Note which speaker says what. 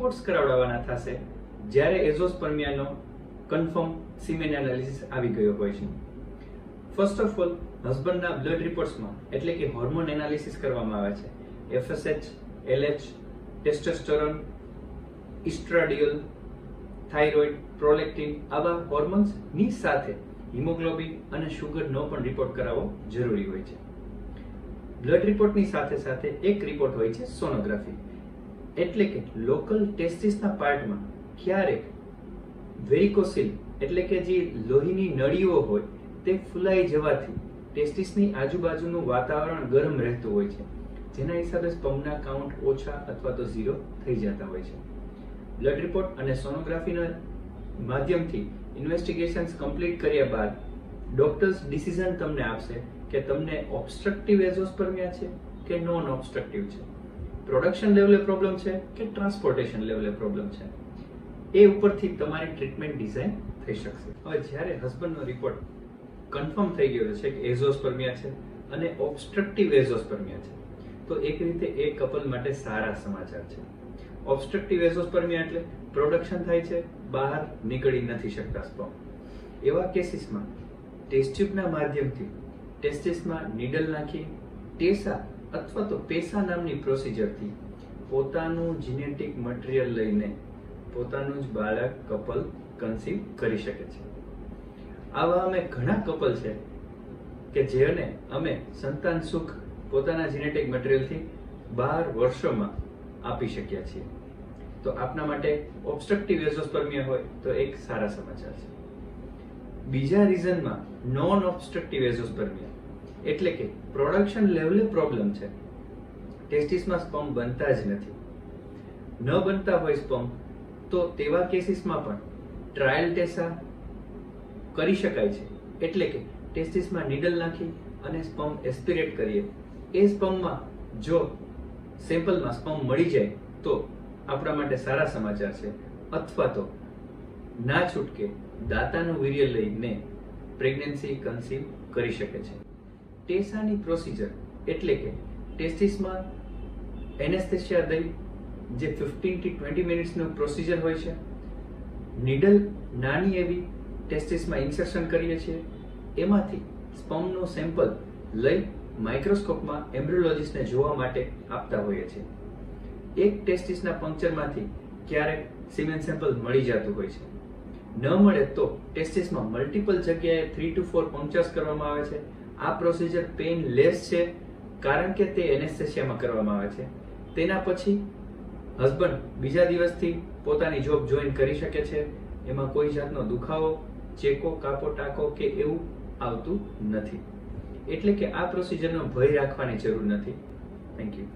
Speaker 1: Reports કરાવડાવવાના થશે જ્યારે એઝોસ્પર્મિયાનો confirm semen analysis આવી ગયો હોય છે. ફર્સ્ટ ઓફ ઓલ હસબન્ડના બ્લડ રિપોર્ટ્સમાં એટલે કે હોર્મોન એનાલિસિસ કરવામાં આવે છે. FSH, LH, testosterone, estradiol, thyroid, prolactin આવા હોર્મોન્સની સાથે હિમોગ્લોબિન અને શુગરનો પણ રિપોર્ટ કરાવવો જરૂરી હોય છે. બ્લડ રિપોર્ટની સાથે સાથે એક રિપોર્ટ હોય છે સોનોગ્રાફી, એટલે કે લોકલ ટેસ્ટિસના પાર્ટમાં ક્યારેક વેરિકોસિલ એટલે કે જે લોહીની નળીઓ હોય તે ફૂલાઈ જવાથી ટેસ્ટિસની આજુબાજુનું વાતાવરણ ગરમ રહેતું હોય છે, જેના હિસાબે સ્પર્મના કાઉન્ટ ઓછા અથવા તો 0 થઈ જતા હોય છે. બ્લડ રિપોર્ટ અને સોનોગ્રાફીના માધ્યમથી ઇન્વેસ્ટિગેશન્સ કમ્પ્લીટ કર્યા બાદ ડોક્ટર્સ ડિસિઝન તમને આપશે કે તમને ઓબ્સ્ટ્રક્ટિવ એઝોસ્પર્મિયા છે કે નોન ઓબ્સ્ટ્રક્ટિવ છે, પ્રોડક્શન લેવલે પ્રોબ્લેમ છે કે ટ્રાન્સપોર્ટેશન લેવલે પ્રોબ્લેમ છે. એ ઉપરથી તમારી ટ્રીટમેન્ટ ડિઝાઇન થઈ શકશે. હવે જ્યારે હસબન્ડનો રિપોર્ટ કન્ફર્મ થઈ ગયો છે કે એઝોસ્પર્મિયા છે અને ઓબ્સ્ટ્રક્ટિવ એઝોસ્પર્મિયા છે, તો એક રીતે એ કપલ માટે સારા સમાચાર છે. ઓબ્સ્ટ્રક્ટિવ એઝોસ્પર્મિયા એટલે પ્રોડક્શન થાય છે, બહાર નીકળી નથી શકતા સ્પર્મ. એવા કેસીસમાં ટેસ્ટ ટ્યુબના માધ્યમથી ટેસ્ટિસમાં નીડલ નાખી ટેસા અથવા તો પેસા નામની પ્રોસિજરથી પોતાનું જીનેટિક મટીરિયલ લઈને પોતાનું જ બાળક કપલ કન્સીવ કરી શકે છે. આવા અમે ઘણા કપલ છે કે જેને અમે સંતાન સુખ પોતાના જીનેટિક મટીરિયલથી 12 વર્ષોમાં આપી શક્યા છીએ. તો આપના માટે ઓબ્સ્ટ્રક્ટિવ એઝોસ્પર્મિયા હોય તો એક સારા સમાચાર છે. બીજા રીઝનમાં નોન ઓબ્સ્ટ્રક્ટિવ એઝોસ્પર્મિયા એટલે કે પ્રોડક્શન લેવલે પ્રોબ્લેમ છે, ટેસ્ટિસમાં સ્પર્મ બનતા જ નથી. ન બનતા હોય સ્પર્મ તો તેવા કેસીસમાં પણ ટ્રાયલ ટેસા કરી શકાય છે, એટલે કે ટેસ્ટિસમાં નીડલ નાખી અને સ્પર્મ એસ્પિરેટ કરીએ. એ સ્પર્મમાં જો સેમ્પલમાં સ્પર્મ મળી જાય તો આપણા માટે સારા સમાચાર છે, અથવા તો ના છૂટકે દાતાનું વીર્ય લઈને પ્રેગ્નન્સી કન્સીવ કરી શકે છે. ટેસાની પ્રોસિજર એટલે કે ટેસ્ટિસમાં એનેસ્થેસિયા દઈ જે 15 થી 20 મિનિટ્સનું પ્રોસિજર હોય છે. નીડલ નાની એવી ટેસ્ટિસમાં ઇન્સર્શન કરીએ છીએ, એમાંથી સ્પર્મનો સેમ્પલ લઈ માઇક્રોસ્કોપમાં એમ્બ્રિયોલોજિસ્ટને જોવા માટે આપતા હોઈએ છીએ. એક ટેસ્ટિસના પંક્ચરમાંથી ક્યારેક સિમેન સેમ્પલ મળી જતું હોય છે. ન મળે તો ટેસ્ટિસમાં મલ્ટિપલ જગ્યાએ 3 to 4 પંક્ચર્સ કરવામાં આવે છે. આ પ્રોસિજર પેઇનલેસ છે કારણ કે તે એનેસ્થેસિયામાં કરવામાં આવે છે. તેના પછી હસબન્ડ બીજા દિવસથી પોતાની જોબ જોઈન કરી શકે છે. એમાં કોઈ જાતનો દુખાવો, ચેકો, કાપો, ટાંકો કે એવું આવતું નથી. એટલે કે આ પ્રોસિજરનો ભય રાખવાની જરૂર નથી. Thank you.